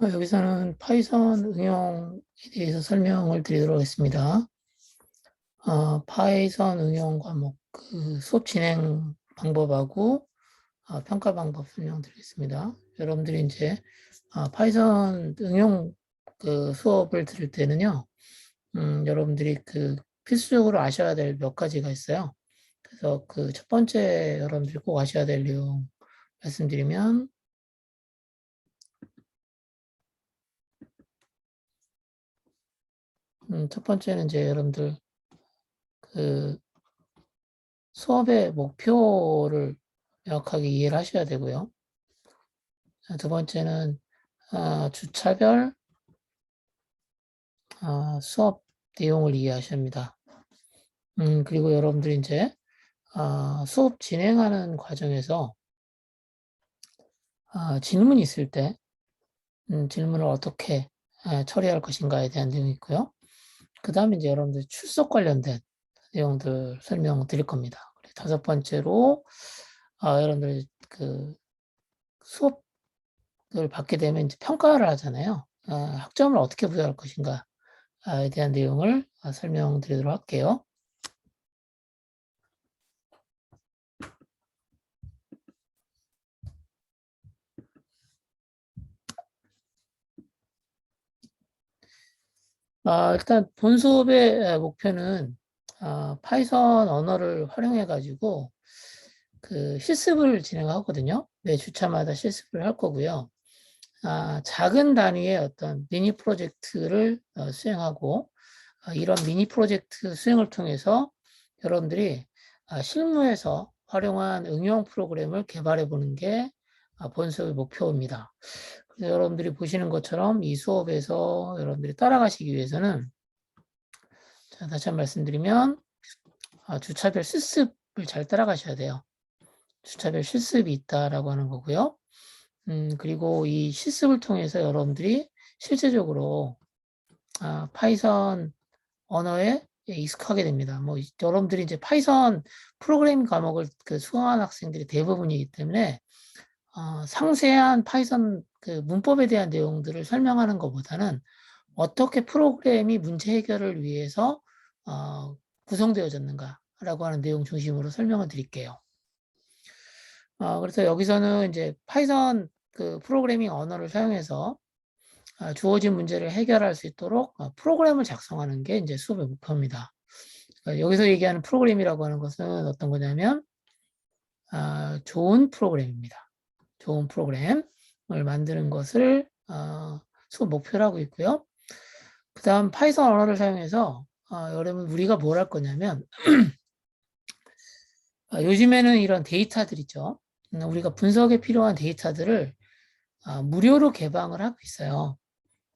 여기서는 파이썬 응용에 대해서 설명을 드리도록 하겠습니다. 파이썬 응용 과목 수업 진행 방법하고 평가 방법 설명드리겠습니다. 여러분들이 이제 파이썬 응용 수업을 들을 때는요, 여러분들이 필수적으로 아셔야 될 몇 가지가 있어요. 그래서 첫 번째 여러분들이 꼭 아셔야 될 내용 말씀드리면, 첫 번째는 이제 여러분들 그 수업의 목표를 명확하게 이해를 하셔야 되고요. 두 번째는 주차별 수업 내용을 이해하셔야 합니다. 그리고 여러분들이 이제 수업 진행하는 과정에서 질문이 있을 때 질문을 어떻게 처리할 것인가에 대한 내용이 있고요. 그 다음에 이제 여러분들 출석 관련된 내용들 설명 드릴 겁니다. 다섯 번째로 여러분들 수업을 받게 되면 이제 평가를 하잖아요. 학점을 어떻게 부여할 것인가에 대한 내용을 설명드리도록 할게요. 일단 본 수업의 목표는 파이썬 언어를 활용해 가지고 실습을 진행하거든요. 매 주차마다 실습을 할 거고요. 작은 단위의 어떤 미니 프로젝트를 수행하고 이런 미니 프로젝트 수행을 통해서 여러분들이 실무에서 활용한 응용 프로그램을 개발해 보는 게 본 수업의 목표입니다. 그래서 여러분들이 보시는 것처럼 이 수업에서 여러분들이 따라가시기 위해서는 다시 한번 말씀드리면 주차별 실습을 잘 따라가셔야 돼요. 주차별 실습이 있다라고 하는 거고요. 그리고 이 실습을 통해서 여러분들이 실제적으로 파이썬 언어에 익숙하게 됩니다. 여러분들이 이제 파이썬 프로그래밍 과목을 수강한 학생들이 대부분이기 때문에 상세한 파이썬 문법에 대한 내용들을 설명하는 것보다는 어떻게 프로그램이 문제 해결을 위해서 구성되어졌는가라고 하는 내용 중심으로 설명을 드릴게요. 그래서 여기서는 이제 파이썬 프로그래밍 언어를 사용해서 주어진 문제를 해결할 수 있도록 프로그램을 작성하는 게 이제 수업의 목표입니다. 여기서 얘기하는 프로그램이라고 하는 것은 어떤 거냐면 좋은 프로그램입니다. 좋은 프로그램을 만드는 것을 수업 목표로 하고 있고요. 그 다음 파이썬 언어를 사용해서 여러분 우리가 뭘 할 거냐면 요즘에는 이런 데이터들 있죠. 우리가 분석에 필요한 데이터들을 무료로 개방을 하고 있어요.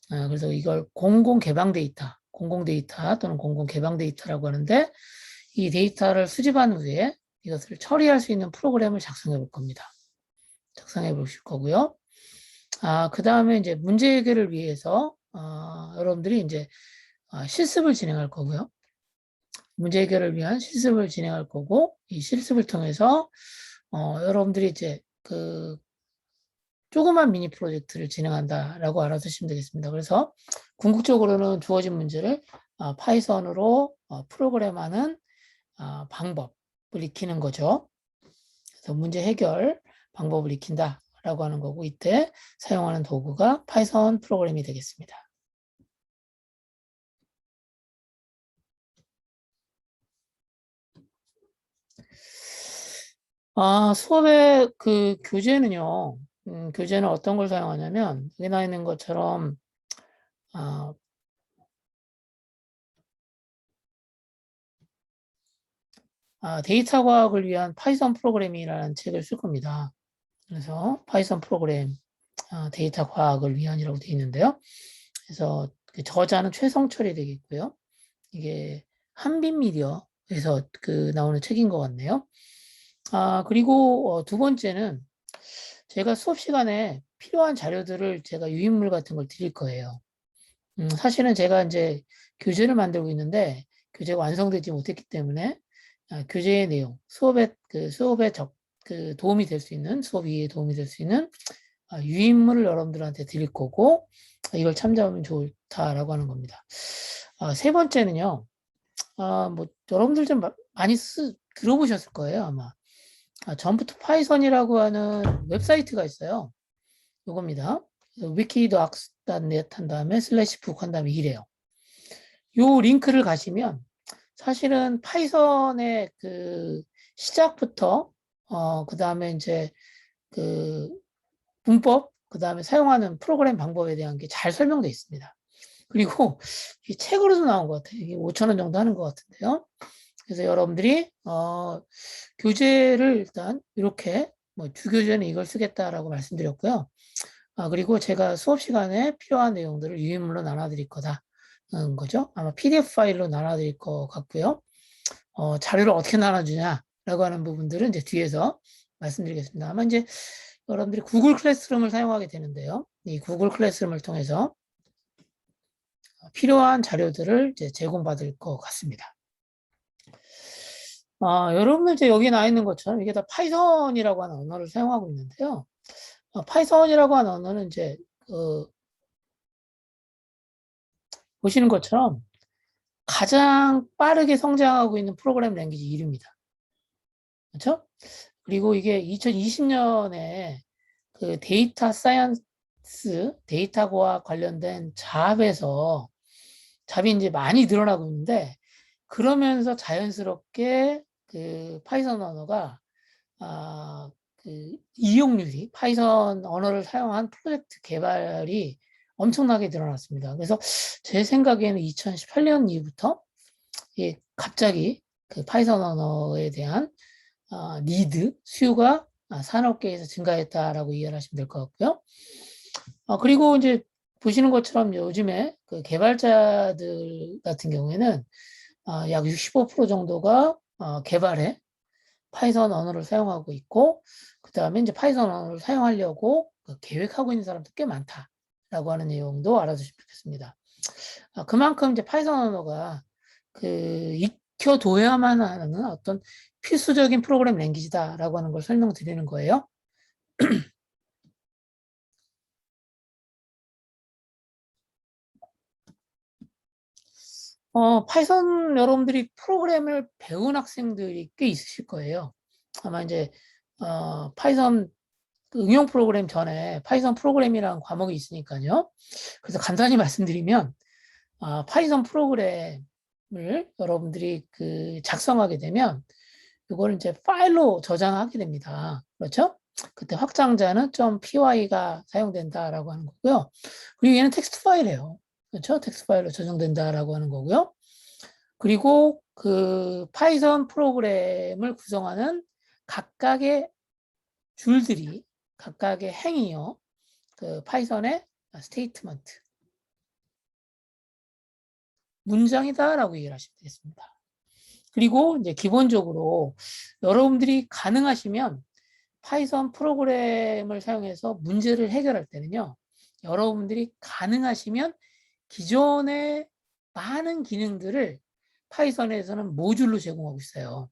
그래서 이걸 공공 개방 데이터, 공공 데이터 또는 공공 개방 데이터라고 하는데 이 데이터를 수집한 후에 이것을 처리할 수 있는 프로그램을 작성해 볼 겁니다. 작성해 보실 거고요. 그 다음에 이제 문제 해결을 위해서 여러분들이 이제 실습을 진행할 거고요. 문제 해결을 위한 실습을 진행할 거고 이 실습을 통해서 여러분들이 이제 조그만 미니 프로젝트를 진행한다라고 알아두시면 되겠습니다. 그래서 궁극적으로는 주어진 문제를 파이썬으로 프로그램하는 방법을 익히는 거죠. 그래서 문제 해결 방법을 익힌다라고 하는 거고 이때 사용하는 도구가 파이썬 프로그램이 되겠습니다. 수업의 교재는요. 교재는 어떤 걸 사용하냐면 여기 나와 있는 것처럼 데이터 과학을 위한 파이썬 프로그램이라는 책을 쓸 겁니다. 그래서 파이썬 프로그램 데이터 과학을 위한이라고 되어 있는데요. 그래서 저자는 최성철이 되겠고요. 이게 한빛 미디어에서 나오는 책인 것 같네요. 그리고 두 번째는 제가 수업 시간에 필요한 자료들을 제가 유인물 같은 걸 드릴 거예요. 사실은 제가 이제 교재를 만들고 있는데 교재가 완성되지 못했기 때문에 교재의 내용, 수업에 도움이 될 수 있는 수업 이해에 도움이 될 수 있는 유인물을 여러분들한테 드릴 거고 이걸 참조하면 좋다라고 하는 겁니다. 세 번째는요. 뭐 여러분들 좀 많이 들어보셨을 거예요, 아마. 점프 투 파이썬이라고 하는 웹사이트가 있어요. 요겁니다. wiki.docs.net 한 다음에 /book 한 다음에 이래요. 요 링크를 가시면 사실은 파이썬의 그 시작부터 그 다음에 이제 그 문법, 그 다음에 사용하는 프로그램 방법에 대한 게 잘 설명되어 있습니다. 그리고 이 책으로도 나온 것 같아요. 이게 5,000원 정도 하는 것 같은데요. 그래서 여러분들이 교재를 일단 이렇게 뭐 주교재는 이걸 쓰겠다라고 말씀드렸고요. 그리고 제가 수업 시간에 필요한 내용들을 유인물로 나눠드릴 거다는 거죠. 아마 PDF 파일로 나눠드릴 것 같고요. 자료를 어떻게 나눠주냐라고 하는 부분들은 이제 뒤에서 말씀드리겠습니다. 아마 이제 여러분들이 구글 클래스룸을 사용하게 되는데요. 이 구글 클래스룸을 통해서 필요한 자료들을 이제 제공받을 것 같습니다. 여러분들 이제 여기 나와 있는 것처럼 이게 다 파이썬이라고 하는 언어를 사용하고 있는데요. 파이썬이라고 하는 언어는 이제 보시는 것처럼 가장 빠르게 성장하고 있는 프로그램 랭귀지 이름입니다. 그렇죠? 그리고 이게 2020년에 그 데이터 사이언스, 데이터와 관련된 잡이 이제 많이 늘어나고 있는데, 그러면서 자연스럽게 그 파이썬 언어가, 그 이용률이, 파이썬 언어를 사용한 프로젝트 개발이 엄청나게 늘어났습니다. 그래서 제 생각에는 2018년 이후부터 갑자기 그 파이썬 언어에 대한 니드, 수요가 산업계에서 증가했다라고 이해를 하시면 될 것 같고요. 그리고 이제 보시는 것처럼 요즘에 그 개발자들 같은 경우에는 약 65% 정도가 개발에 파이썬 언어를 사용하고 있고, 그 다음에 이제 파이썬 언어를 사용하려고 계획하고 있는 사람도 꽤 많다라고 하는 내용도 알아두시면 좋겠습니다. 그만큼 이제 파이썬 언어가 그 익혀둬야만 하는 어떤 필수적인 프로그램 랭귀지다라고 하는 걸 설명드리는 거예요. 파이썬 여러분들이 프로그램을 배운 학생들이 꽤 있으실 거예요. 아마 이제 파이썬 응용 프로그램 전에 파이썬 프로그램이라는 과목이 있으니까요. 그래서 간단히 말씀드리면 파이썬 프로그램을 여러분들이 그 작성하게 되면 이걸 이제 파일로 저장하게 됩니다. 그렇죠? 그때 확장자는 .py가 사용된다라고 하는 거고요. 그리고 얘는 텍스트 파일이에요. 그렇죠? 텍스트 파일로 저장된다라고 하는 거고요. 그리고 그 파이썬 프로그램을 구성하는 각각의 줄들이, 각각의 행위요. 그 파이썬의 스테이트먼트, 문장이다라고 이해를 하시면 되겠습니다. 그리고 이제 기본적으로 여러분들이 가능하시면 파이썬 프로그램을 사용해서 문제를 해결할 때는요, 여러분들이 가능하시면 기존의 많은 기능들을 파이썬에서는 모듈로 제공하고 있어요.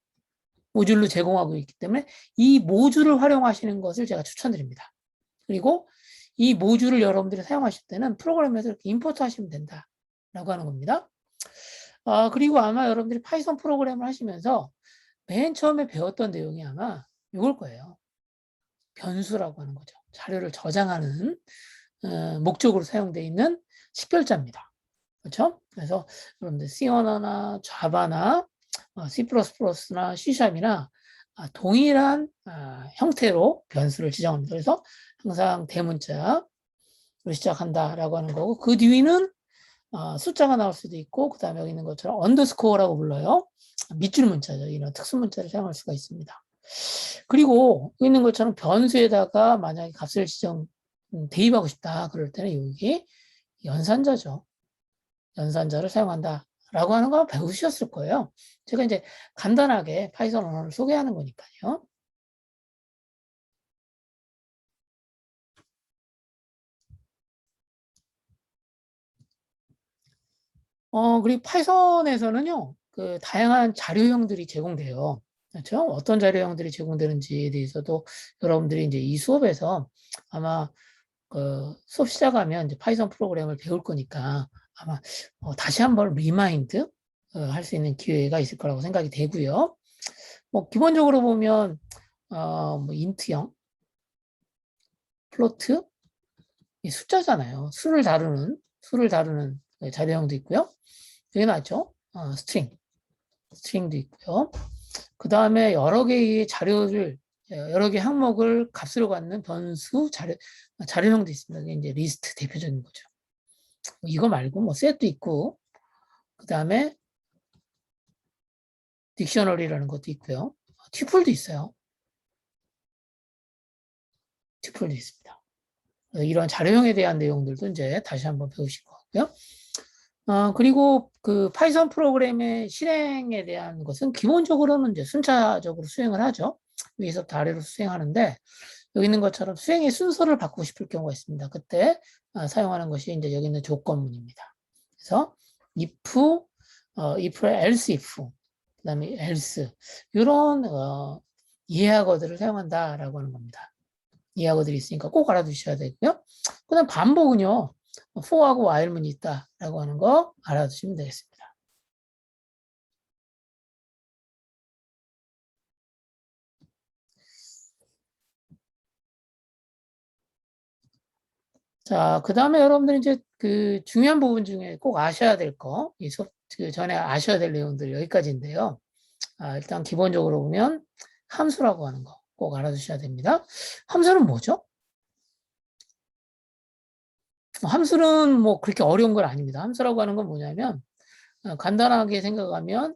모듈로 제공하고 있기 때문에 이 모듈을 활용하시는 것을 제가 추천드립니다. 그리고 이 모듈을 여러분들이 사용하실 때는 프로그램에서 이렇게 임포트 하시면 된다라고 하는 겁니다. 그리고 아마 여러분들이 파이썬 프로그램을 하시면서 맨 처음에 배웠던 내용이 아마 이걸 거예요. 변수라고 하는 거죠. 자료를 저장하는 목적으로 사용되어 있는 식별자입니다. 그렇죠? 그래서 여러분들 C 언어나 자바나 C++나 C샵이나 동일한 형태로 변수를 지정합니다. 그래서 항상 대문자로 시작한다라고 하는 거고, 그 뒤는 숫자가 나올 수도 있고, 그 다음에 여기 있는 것처럼 언더스코어라고 불러요. 밑줄 문자죠. 이런 특수 문자를 사용할 수가 있습니다. 그리고 여기 있는 것처럼 변수에다가 만약에 값을 대입하고 싶다 그럴 때는 여기 연산자죠. 연산자를 사용한다라고 하는 거 배우셨을 거예요. 제가 이제 간단하게 파이썬 언어를 소개하는 거니까요. 그리고 파이썬에서는요, 그 다양한 자료형들이 제공돼요. 그렇죠? 어떤 자료형들이 제공되는지에 대해서도 여러분들이 이제 이 수업에서 아마 수업 시작하면 이제 파이썬 프로그램을 배울 거니까 아마 다시 한번 리마인드 할 수 있는 기회가 있을 거라고 생각이 되고요. 뭐 기본적으로 보면 뭐 인트형, 플로트, 이 숫자잖아요. 수를 다루는 자료형도 있고요. 여기 나왔죠? 스트링도 있고요. 그 다음에 여러 개의 여러 개 항목을 값으로 갖는 변수 자료형도 있습니다. 이게 이제 리스트 대표적인 거죠. 이거 말고 뭐 셋도 있고, 그 다음에 딕셔너리라는 것도 있고요. 튜플도 있어요. 튜플도 있습니다. 이런 자료형에 대한 내용들도 이제 다시 한번 배우실 것 같고요. 그리고 그 파이썬 프로그램의 실행에 대한 것은 기본적으로는 이제 순차적으로 수행을 하죠. 위에서부터 아래로 수행하는데, 여기 있는 것처럼 수행의 순서를 바꾸고 싶을 경우가 있습니다. 그때 사용하는 것이 이제 여기 있는 조건문입니다. 그래서 if, else if, 그 다음에 else, 이런 이해하거들을 사용한다라고 하는 겁니다. 이해하거들이 있으니까 꼭 알아두셔야 되고요. 그 다음 반복은요, for하고 while문이 있다라고 하는 거 알아두시면 되겠습니다. 자, 그 다음에 여러분들 이제 그 중요한 부분 중에 꼭 아셔야 될 거, 그 전에 아셔야 될 내용들 여기까지인데요. 일단 기본적으로 보면 함수라고 하는 거 꼭 알아두셔야 됩니다. 함수는 뭐죠? 함수는 뭐 그렇게 어려운 건 아닙니다. 함수라고 하는 건 뭐냐면 간단하게 생각하면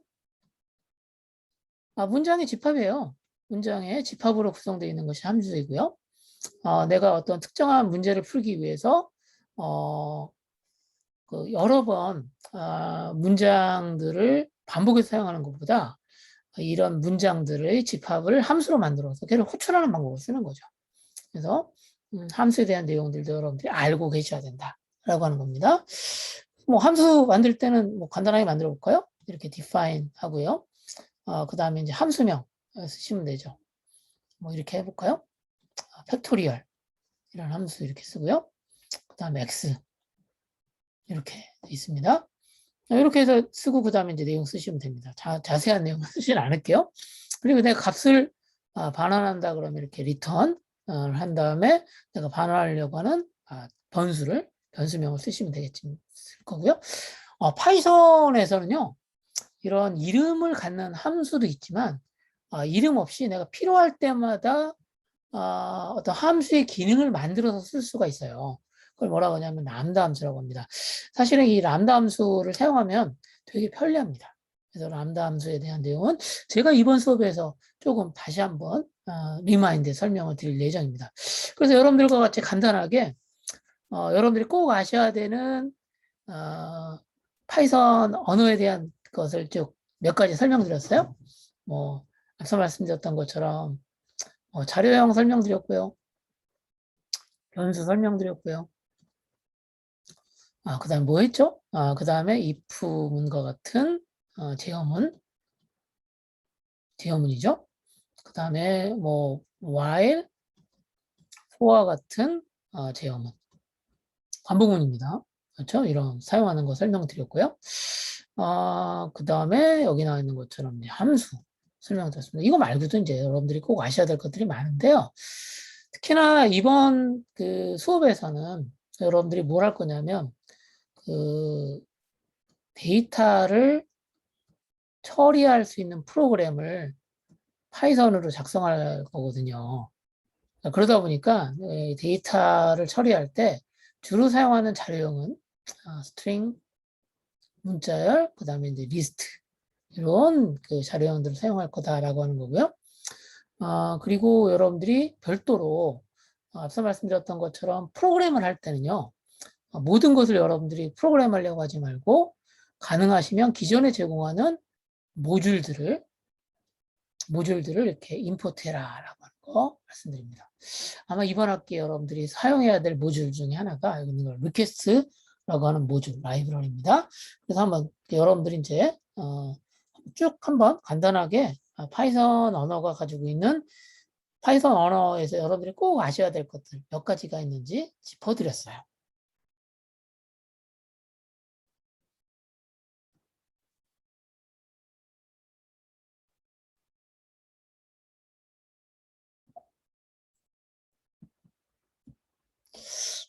문장의 집합이에요. 문장의 집합으로 구성되어 있는 것이 함수이고요. 내가 어떤 특정한 문제를 풀기 위해서 여러 번 문장들을 반복해서 사용하는 것보다 이런 문장들의 집합을 함수로 만들어서 걔를 호출하는 방법을 쓰는 거죠. 그래서 함수에 대한 내용들도 여러분들이 알고 계셔야 된다라고 하는 겁니다. 뭐 함수 만들 때는 뭐 간단하게 만들어 볼까요? 이렇게 define 하고요. 그 다음에 이제 함수명 쓰시면 되죠. 뭐 이렇게 해볼까요? 팩토리얼 이런 함수 이렇게 쓰고요. 그 다음에 x 이렇게 돼 있습니다. 이렇게 해서 쓰고 그 다음에 이제 내용 쓰시면 됩니다. 자세한 내용 쓰진 않을게요. 그리고 내가 값을 반환한다 그러면 이렇게 return 한 다음에 내가 반환하려고 하는 변수명을 쓰시면 되겠을 거고요. 파이썬에서는요, 이런 이름을 갖는 함수도 있지만 이름 없이 내가 필요할 때마다 어떤 함수의 기능을 만들어서 쓸 수가 있어요. 그걸 뭐라고 하냐면 람다 함수라고 합니다. 사실은 이 람다 함수를 사용하면 되게 편리합니다. 그래서 람다 함수에 대한 내용은 제가 이번 수업에서 조금 다시 한번 리마인드 설명을 드릴 예정입니다. 그래서 여러분들과 같이 간단하게 여러분들이 꼭 아셔야 되는 파이썬 언어에 대한 것을 쭉 몇 가지 설명드렸어요. 뭐 앞서 말씀드렸던 것처럼 자료형 설명드렸고요. 변수 설명드렸고요. 그 다음에 뭐 했죠? 그 다음에 if문과 같은 제어문이죠. 그 다음에 뭐 while, for와 같은 제어문, 반복문입니다. 그렇죠? 이런 사용하는 거 설명드렸고요. 그 다음에 여기 나와 있는 것처럼 함수 설명드렸습니다. 이거 말고도 이제 여러분들이 꼭 아셔야 될 것들이 많은데요. 특히나 이번 그 수업에서는 여러분들이 뭘 할 거냐면 그 데이터를 처리할 수 있는 프로그램을 파이썬으로 작성할 거거든요. 그러다 보니까 데이터를 처리할 때 주로 사용하는 자료형은 스트링, 문자열, 그 다음에 이제 리스트 이런 그 자료형들을 사용할 거다라고 하는 거고요. 그리고 여러분들이 별도로 앞서 말씀드렸던 것처럼 프로그램을 할 때는요. 모든 것을 여러분들이 프로그램하려고 하지 말고 가능하시면 기존에 제공하는 모듈들을 이렇게 임포트해라라고 하는 거 말씀드립니다. 아마 이번 학기에 여러분들이 사용해야 될 모듈 중에 하나가 여기 있는 걸 리퀘스트라고 하는 모듈 라이브러리입니다. 그래서 한번 여러분들이 이제 쭉 한번 간단하게 파이썬 언어가 가지고 있는 파이썬 언어에서 여러분들이 꼭 아셔야 될 것들 몇 가지가 있는지 짚어드렸어요.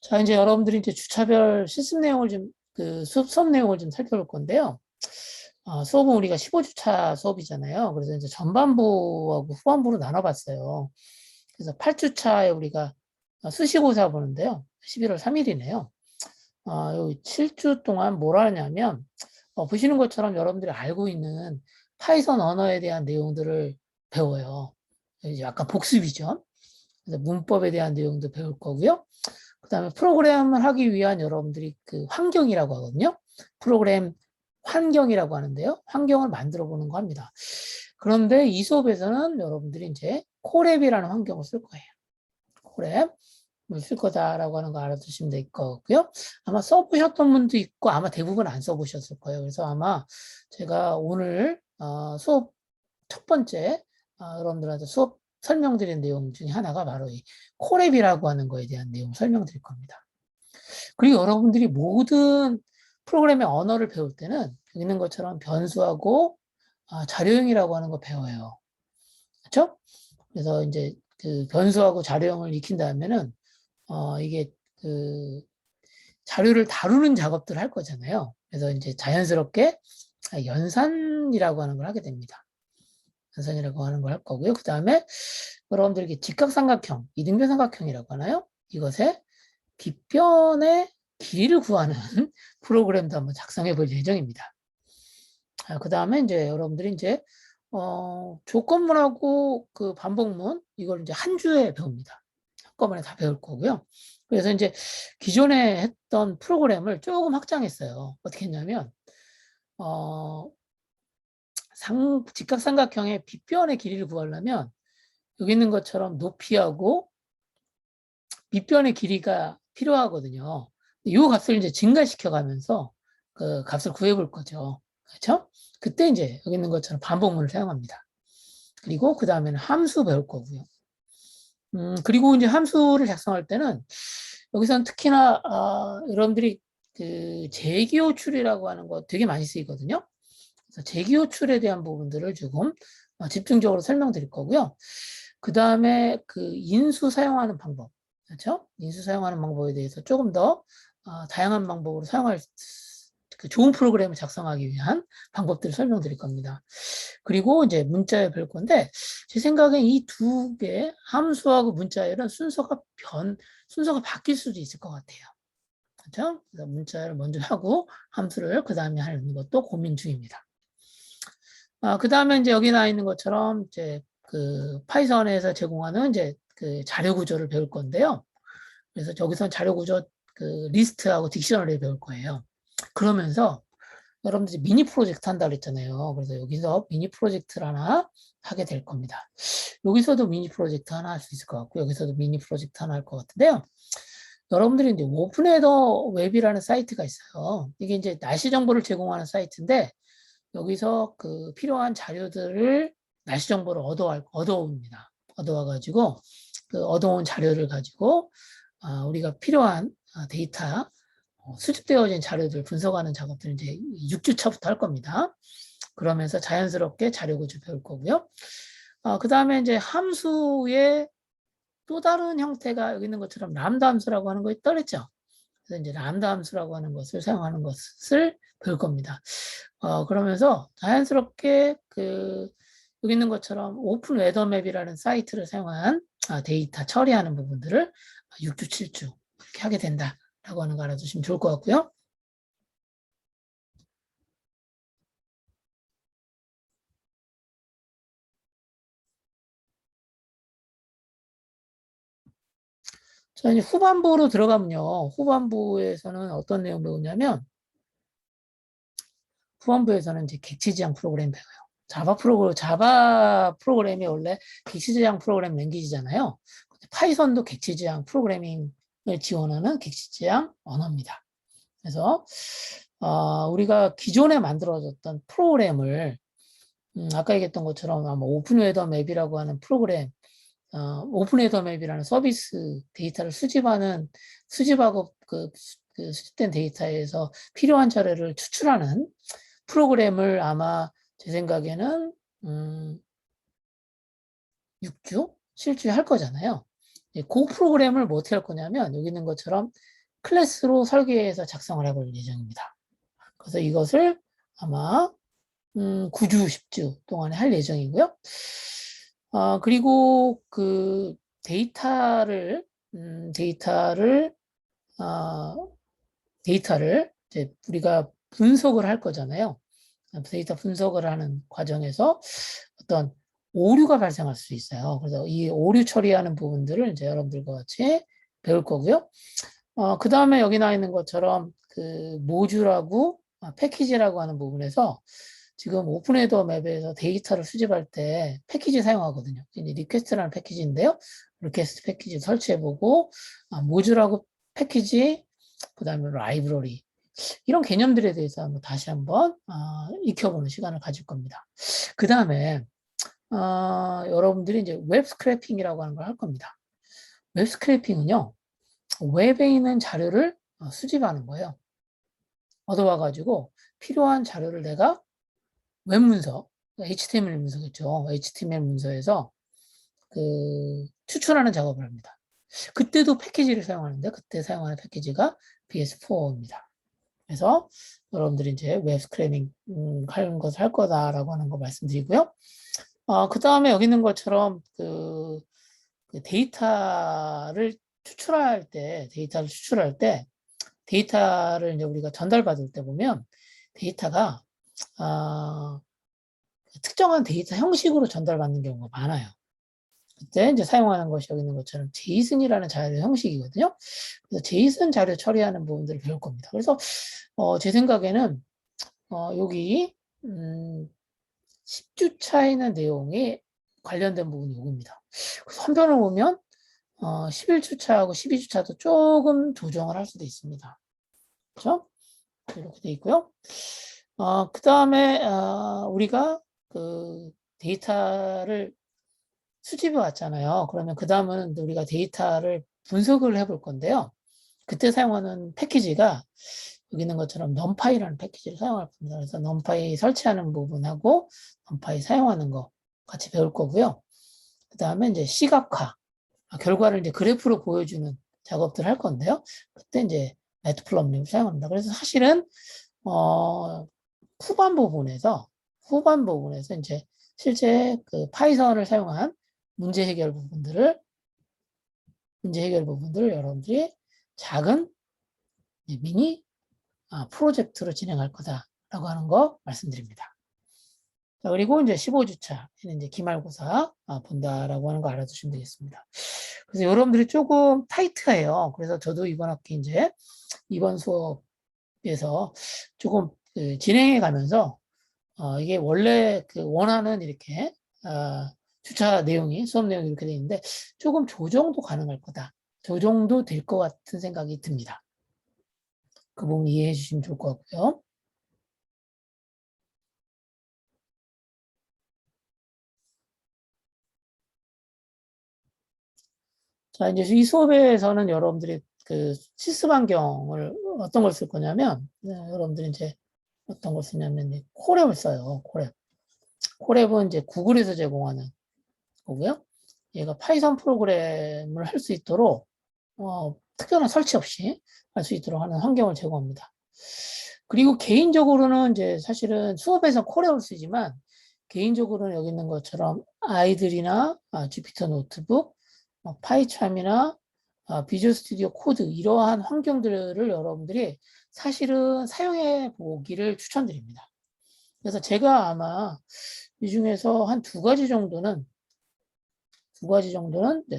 자, 이제 여러분들이 이제 주차별 실습 내용을 좀, 수업 내용을 좀 살펴볼 건데요. 수업은 우리가 15주차 수업이잖아요. 그래서 이제 전반부하고 후반부로 나눠봤어요. 그래서 8주차에 우리가 수시고사 보는데요. 11월 3일이네요. 여기 7주 동안 뭘 하냐면, 보시는 것처럼 여러분들이 알고 있는 파이썬 언어에 대한 내용들을 배워요. 이제 약간 복습이죠. 그래서 문법에 대한 내용도 배울 거고요. 그 다음에 프로그램을 하기 위한 여러분들이 그 환경이라고 하거든요. 프로그램 환경이라고 하는데요. 환경을 만들어 보는 거 합니다. 그런데 이 수업에서는 여러분들이 이제 코랩이라는 환경을 쓸 거예요. 코랩을 쓸 거다라고 하는 거 알아두시면 될 거고요. 아마 써보셨던 분도 있고 아마 대부분 안 써보셨을 거예요. 그래서 아마 제가 오늘 수업 첫 번째 여러분들한테 수업 설명드린 내용 중에 하나가 바로 이 코랩이라고 하는 거에 대한 내용 설명드릴 겁니다. 그리고 여러분들이 모든 프로그램의 언어를 배울 때는 여기 있는 것처럼 변수하고 자료형이라고 하는 거 배워요. 그렇죠? 그래서 이제 그 변수하고 자료형을 익힌다면은 이게 그 자료를 다루는 작업들을 할 거잖아요. 그래서 이제 자연스럽게 연산이라고 하는 걸 하게 됩니다. 연산이라고 하는 걸 할 거고요. 그 다음에 여러분들에게 직각삼각형, 이등변삼각형이라고 하나요? 이것의 빗변의 길이를 구하는 프로그램도 한번 작성해 볼 예정입니다. 그 다음에 이제 여러분들이 이제 조건문하고 그 반복문 이걸 이제 한 주에 배웁니다. 한꺼번에 다 배울 거고요. 그래서 이제 기존에 했던 프로그램을 조금 확장했어요. 어떻게 했냐면 직각삼각형의 빗변의 길이를 구하려면 여기 있는 것처럼 높이하고 밑변의 길이가 필요하거든요. 이 값을 이제 증가시켜 가면서 그 값을 구해 볼 거죠. 그렇죠? 그때 이제 여기 있는 것처럼 반복문을 사용합니다. 그리고 그 다음에는 함수 배울 거고요. 그리고 이제 함수를 작성할 때는 여기서는 특히나 여러분들이 그 재기호출이라고 하는 거 되게 많이 쓰이거든요. 그래서 재기호출에 대한 부분들을 조금 집중적으로 설명드릴 거고요. 그 다음에 그 인수 사용하는 방법, 그렇죠? 인수 사용하는 방법에 대해서 조금 더 다양한 방법으로 사용할 그 좋은 프로그램을 작성하기 위한 방법들을 설명드릴 겁니다. 그리고 이제 문자열 볼 건데 제 생각엔 이 두 개 함수하고 문자열은 순서가 바뀔 수도 있을 것 같아요. 그렇죠? 그래서 문자열을 먼저 하고 함수를 그 다음에 하는 것도 고민 중입니다. 그 다음에 이제 여기 나와 있는 것처럼 이제 그 파이썬에서 제공하는 이제 그 자료 구조를 배울 건데요. 그래서 여기서 자료 구조 그 리스트하고 딕셔너리를 배울 거예요. 그러면서 여러분들이 미니 프로젝트 한다고 그랬잖아요. 그래서 여기서 미니 프로젝트를 하나 하게 될 겁니다. 여기서도 미니 프로젝트 하나 할 수 있을 것 같고 여기서도 미니 프로젝트 하나 할 것 같은데요. 여러분들이 이제 오픈헤더 웹이라는 사이트가 있어요. 이게 이제 날씨 정보를 제공하는 사이트인데 여기서 그 필요한 자료들을 날씨 정보를 얻어옵니다. 얻어와가지고 그 얻어온 자료를 가지고 우리가 필요한 데이터 수집되어진 자료들 분석하는 작업들을 이제 6주차부터 할 겁니다. 그러면서 자연스럽게 자료 구조 배울 거고요. 그 다음에 이제 함수의 또 다른 형태가 여기 있는 것처럼 람다 함수라고 하는 거 있더랬죠. 그래서 이제 람다 함수라고 하는 것을 사용하는 것을 배울 겁니다. 그러면서 자연스럽게 그 여기 있는 것처럼 오픈 웨더맵이라는 사이트를 사용한 데이터 처리하는 부분들을 6주, 7주 이렇게 하게 된다라고 하는 거 알아두시면 좋을 것 같고요. 자, 이제 후반부로 들어가면요. 후반부에서는 어떤 내용 배우냐면 후반부에서는 이제 객체지향 프로그램 배워요. 자바 프로그램이 원래 객체지향 프로그램 랭귀지잖아요. 파이썬도 객체지향 프로그래밍을 지원하는 객체지향 언어입니다. 그래서 우리가 기존에 만들어졌던 프로그램을 아까 얘기했던 것처럼 아마 오픈 웨더 맵이라고 하는 프로그램 오픈 헤더맵이라는 서비스 데이터를 수집하고 그 수집된 데이터에서 필요한 자료를 추출하는 프로그램을 아마 제 생각에는 6주, 7주에 할 거잖아요. 그 프로그램을 뭐 어떻게 할 거냐면 여기 있는 것처럼 클래스로 설계해서 작성을 해볼 예정입니다. 그래서 이것을 아마 9주, 10주 동안에 할 예정이고요. 그리고 그 데이터를 이제 우리가 분석을 할 거잖아요. 데이터 분석을 하는 과정에서 어떤 오류가 발생할 수 있어요. 그래서 이 오류 처리하는 부분들을 이제 여러분들과 같이 배울 거고요. 그 다음에 여기 나와 있는 것처럼 그 모듈하고 패키지라고 하는 부분에서 지금 오픈헤더 맵에서 데이터를 수집할 때 패키지 사용하거든요. 이제 리퀘스트라는 패키지인데요. 리퀘스트 패키지 설치해보고 모듈하고 패키지, 그 다음에 라이브러리 이런 개념들에 대해서 한번 다시 한번 익혀보는 시간을 가질 겁니다. 그 다음에 여러분들이 이제 웹 스크래핑이라고 하는 걸 할 겁니다. 웹 스크래핑은요, 웹에 있는 자료를 수집하는 거예요. 얻어와가지고 필요한 자료를 내가 웹 문서, HTML 문서겠죠. HTML 문서에서 그 추출하는 작업을 합니다. 그때도 패키지를 사용하는데 그때 사용하는 패키지가 BS4입니다. 그래서 여러분들이 이제 웹 스크래핑 하는 것을 할 거다라고 하는 거 말씀드리고요. 그 다음에 여기 있는 것처럼 그 데이터를 추출할 때 데이터를 이제 우리가 전달받을 때 보면 데이터가 특정한 데이터 형식으로 전달받는 경우가 많아요. 그때 이제 사용하는 것이 여기 있는 것처럼 제이슨이라는 자료 형식이거든요. 그래서 제이슨 자료 처리하는 부분들을 배울 겁니다. 그래서 제 생각에는 여기 10주 차이는 내용이 관련된 부분이 이겁니다. 선변을 보면 11주 차하고 12주 차도 조금 조정을 할 수도 있습니다. 그렇죠? 이렇게 돼 있고요. 그 다음에 우리가 그 데이터를 수집해 왔잖아요. 그러면 그 다음은 우리가 데이터를 분석을 해볼 건데요. 그때 사용하는 패키지가 여기 있는 것처럼 넘파이라는 패키지를 사용할 겁니다. 그래서 넘파이 설치하는 부분하고 넘파이 사용하는 거 같이 배울 거고요. 그 다음에 이제 시각화, 결과를 이제 그래프로 보여주는 작업들 할 건데요. 그때 이제 매트플러밍을 사용합니다. 그래서 사실은 후반 부분에서 이제 실제 그 파이썬을 사용한 문제 해결 부분들을 여러분들이 작은 미니 프로젝트로 진행할 거다라고 하는 거 말씀드립니다. 자, 그리고 이제 15주차에는 이제 기말고사 본다라고 하는 거 알아두시면 되겠습니다. 그래서 여러분들이 조금 타이트해요. 그래서 저도 이번 학기 이제 이번 수업에서 조금 진행해 가면서 이게 원래 그 원하는 이렇게 주차 내용이 수업 내용이 이렇게 되어 있는데 조금 조정도 가능할 거다. 조정도 될 것 같은 생각이 듭니다. 그 부분 이해해 주시면 좋을 것 같고요. 자, 이제 이 수업에서는 여러분들이 그 실습 환경을 어떤 걸 쓸 거냐면, 여러분들이 이제 어떤 걸 쓰냐면, 콜앱을 써요. 콜앱은 이제 구글에서 제공하는 거고요. 얘가 파이썬 프로그램을 할 수 있도록, 특별한 설치 없이 할 수 있도록 하는 환경을 제공합니다. 그리고 개인적으로는 이제 사실은 수업에서 콜앱을 쓰지만, 개인적으로는 여기 있는 것처럼 아이들이나 주피터 노트북, 파이참이나 비주얼 스튜디오 코드 이러한 환경들을 여러분들이 사실은 사용해 보기를 추천드립니다. 그래서 제가 아마 이 중에서 한 두 가지 정도는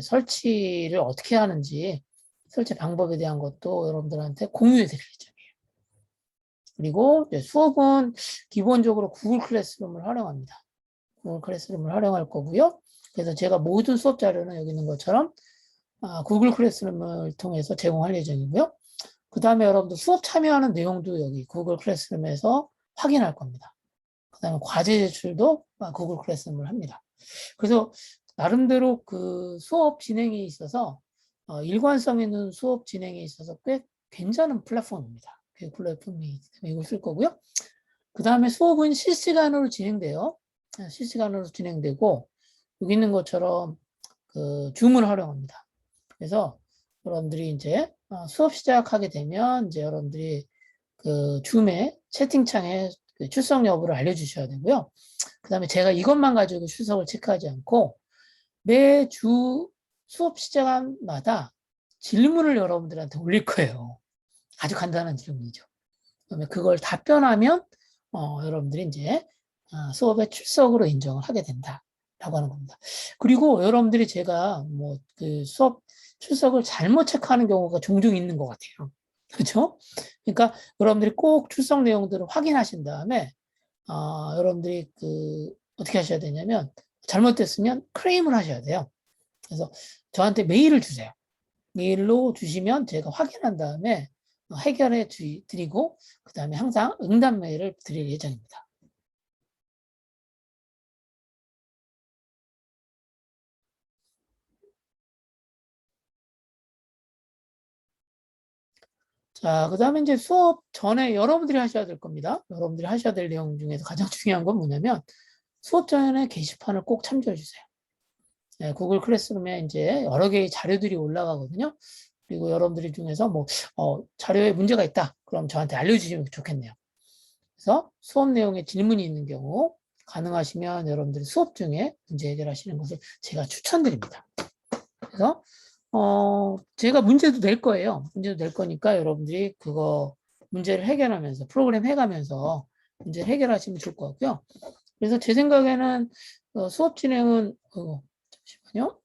설치를 어떻게 하는지 설치 방법에 대한 것도 여러분들한테 공유해 드릴 예정이에요. 그리고 수업은 기본적으로 구글 클래스룸을 활용합니다. 구글 클래스룸을 활용할 거고요. 그래서 제가 모든 수업 자료는 여기 있는 것처럼 구글 클래스룸을 통해서 제공할 예정이고요. 그 다음에 여러분들 수업 참여하는 내용도 여기 구글 클래스룸에서 확인할 겁니다. 그 다음에 과제 제출도 구글 클래스룸을 합니다. 그래서 나름대로 그 수업 진행에 있어서 일관성 있는 수업 진행에 있어서 꽤 괜찮은 플랫폼입니다. 그 플랫폼이 이걸 쓸 거고요. 그 다음에 수업은 실시간으로 진행돼요. 실시간으로 진행되고 여기 있는 것처럼 그 줌을 활용합니다. 그래서 여러분들이 이제 수업 시작하게 되면 이제 여러분들이 그 줌의 채팅창에 그 출석 여부를 알려주셔야 되고요. 그 다음에 제가 이것만 가지고 출석을 체크하지 않고 매주 수업 시작마다 질문을 여러분들한테 올릴 거예요. 아주 간단한 질문이죠. 그러면 그걸 답변하면 여러분들이 이제 수업에 출석으로 인정을 하게 된다라고 하는 겁니다. 그리고 여러분들이 제가 뭐 그 수업 출석을 잘못 체크하는 경우가 종종 있는 것 같아요. 그렇죠? 그러니까 여러분들이 꼭 출석 내용들을 확인하신 다음에 여러분들이 그 어떻게 하셔야 되냐면 잘못됐으면 클레임을 하셔야 돼요. 그래서 저한테 메일을 주세요. 메일로 주시면 제가 확인한 다음에 해결해 드리고 그 다음에 항상 응답 메일을 드릴 예정입니다. 자, 그 다음에 이제 수업 전에 여러분들이 하셔야 될 겁니다. 여러분들이 하셔야 될 내용 중에서 가장 중요한 건 뭐냐면 수업 전에 게시판을 꼭 참조해 주세요. 네, 구글 클래스룸에 이제 여러 개의 자료들이 올라가거든요. 그리고 여러분들이 중에서 뭐 자료에 문제가 있다. 그럼 저한테 알려주시면 좋겠네요. 그래서 수업 내용에 질문이 있는 경우 가능하시면 여러분들이 수업 중에 문제 해결하시는 것을 제가 추천드립니다. 그래서 제가 문제도 낼 거예요. 문제도 낼 거니까 여러분들이 그거 문제를 해결하면서 프로그램 해가면서 문제 해결하시면 좋을 것 같고요. 그래서 제 생각에는 수업 진행은 잠시만요.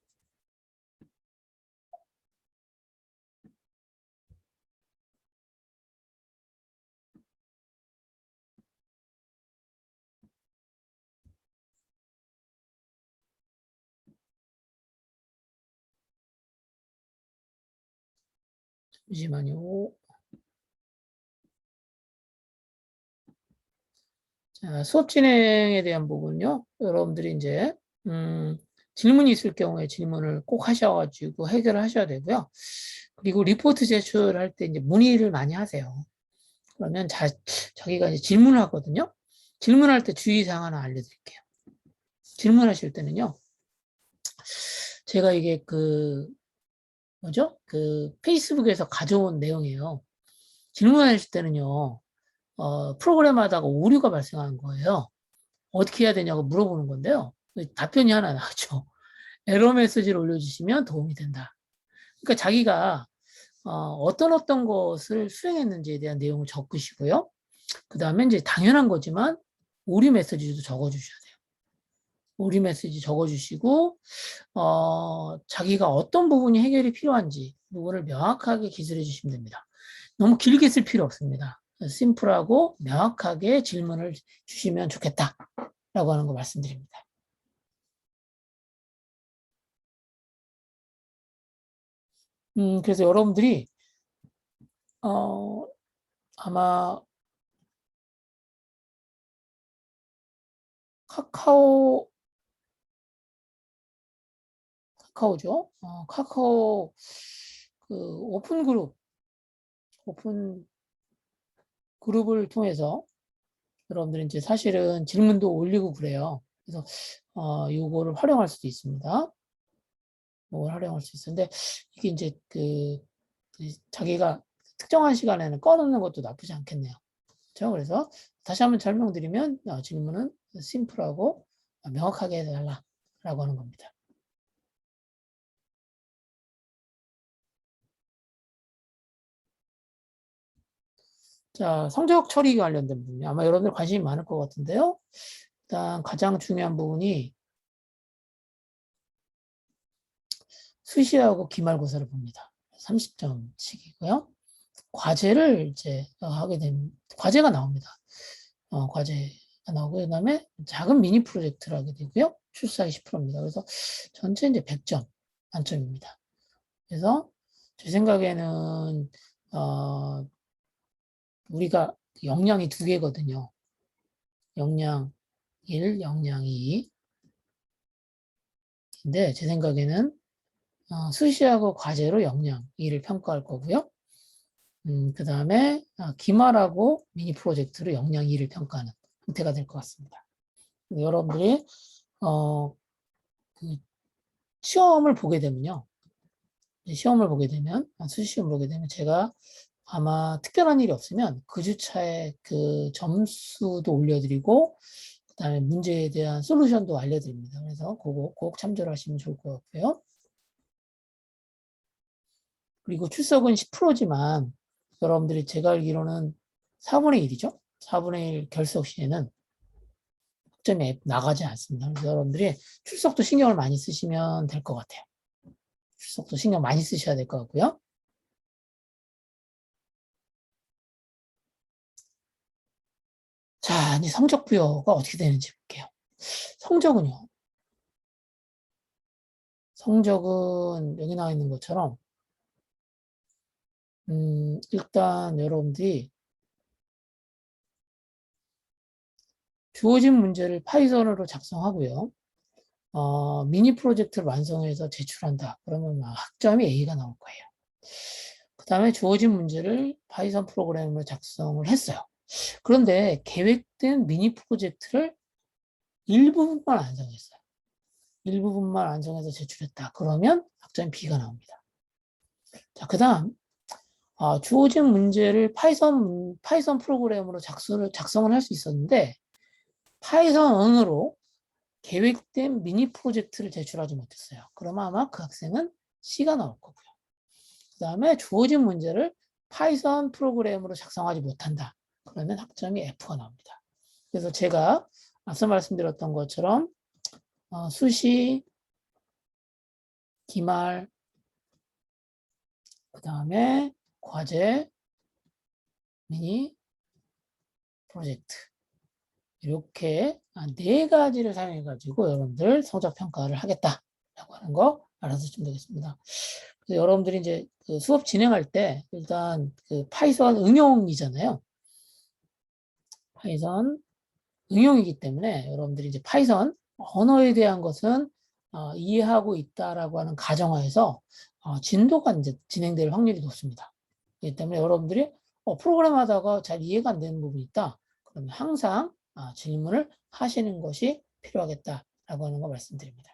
잠시만요. 자, 수업 진행에 대한 부분요. 여러분들이 이제 질문이 있을 경우에 질문을 꼭 하셔가지고 해결을 하셔야 되고요. 그리고 리포트 제출할 때 이제 문의를 많이 하세요. 그러면 자기가 이제 질문을 하거든요. 질문할 때 주의사항 하나 알려드릴게요. 질문하실 때는요. 제가 이게 그 뭐죠? 그 페이스북에서 가져온 내용이에요. 질문하실 때는요. 프로그램 하다가 오류가 발생한 거예요. 어떻게 해야 되냐고 물어보는 건데요. 답변이 하나 나왔죠. 에러 메시지를 올려주시면 도움이 된다. 그러니까 자기가 어떤 것을 수행했는지에 대한 내용을 적으시고요. 그 다음에 이제 당연한 거지만 오류 메시지도 적어주셔야 돼요. 오류 메시지 적어주시고 자기가 어떤 부분이 해결이 필요한지 부분을 명확하게 기술해 주시면 됩니다. 너무 길게 쓸 필요 없습니다. 심플하고 명확하게 질문을 주시면 좋겠다라고 하는 거 말씀드립니다. 그래서 여러분들이 아마 카카오 카카오죠. 카카오 그 오픈 그룹을 통해서 여러분들이 이제 사실은 질문도 올리고 그래요. 그래서 요거를 활용할 수도 있습니다. 요걸 활용할 수 있는데 이게 이제 자기가 특정한 시간에는 꺼놓는 것도 나쁘지 않겠네요. 그렇죠? 그래서 다시 한번 설명드리면 질문은 심플하고 명확하게 해달라라고 하는 겁니다. 자, 성적 처리 관련된 부분이 아마 여러분들 관심이 많을 것 같은데요. 일단 가장 중요한 부분이 수시하고 기말고사를 봅니다. 30점씩이고요. 과제를 이제 하게 되면 과제가 나옵니다. 과제가 나오고 그다음에 작은 미니 프로젝트를 하게 되고요. 출사이 10%입니다. 그래서 전체 이제 100점 만점입니다. 그래서 제 생각에는 우리가 역량이 두 개거든요. 역량 1, 역량 2. 프로젝트인데 제 생각에는 수시하고 과제로 역량 2를 평가할 거고요. 그 다음에 기말하고 미니 프로젝트로 역량 2를 평가하는 형태가 될 것 같습니다. 여러분들이 그 시험을 보게 되면요. 시험을 보게 되면, 수시 시험 보게 되면 제가 아마 특별한 일이 없으면 그 주차에 그 점수도 올려드리고 그 다음에 문제에 대한 솔루션도 알려드립니다. 그래서 그거 꼭 참조를 하시면 좋을 것 같고요. 그리고 출석은 10%지만 여러분들이 제가 알기로는 4분의 1이죠. 4분의 1 결석 시에는 학점이 나가지 않습니다. 그래서 여러분들이 출석도 신경을 많이 쓰시면 될 것 같아요. 출석도 신경 많이 쓰셔야 될 것 같고요. 자, 이제 성적 부여가 어떻게 되는지 볼게요. 성적은요. 성적은 여기 나와 있는 것처럼 일단 여러분들이 주어진 문제를 파이썬으로 작성하고요. 미니 프로젝트를 완성해서 제출한다. 그러면 학점이 A가 나올 거예요. 그 다음에 주어진 문제를 파이썬 프로그램으로 작성을 했어요. 그런데 계획된 미니 프로젝트를 일부분만 완성했어요. 일부분만 완성해서 제출했다. 그러면 학점이 B가 나옵니다. 자, 그 다음 주어진 문제를 파이썬 프로그램으로 작성을 할 수 있었는데 파이썬으로 계획된 미니 프로젝트를 제출하지 못했어요. 그러면 아마 그 학생은 C가 나올 거고요. 그 다음에 주어진 문제를 파이썬 프로그램으로 작성하지 못한다. 그러면 학점이 F가 나옵니다. 그래서 제가 앞서 말씀드렸던 것처럼 수시, 기말, 그 다음에 과제, 미니, 프로젝트 이렇게 4가지를 사용해가지고 여러분들 성적 평가를 하겠다라고 하는 거 알아두시면 되겠습니다. 그래서 여러분들이 이제 그 수업 진행할 때 일단 그 파이썬 응용이잖아요. 파이썬 응용이기 때문에 여러분들이 이제 파이썬 언어에 대한 것은 이해하고 있다라고 하는 가정하에서 진도가 이제 진행될 확률이 높습니다. 그렇기 때문에 여러분들이 프로그램 하다가 잘 이해가 안 되는 부분이 있다. 그러면 항상 질문을 하시는 것이 필요하겠다라고 하는 거 말씀드립니다.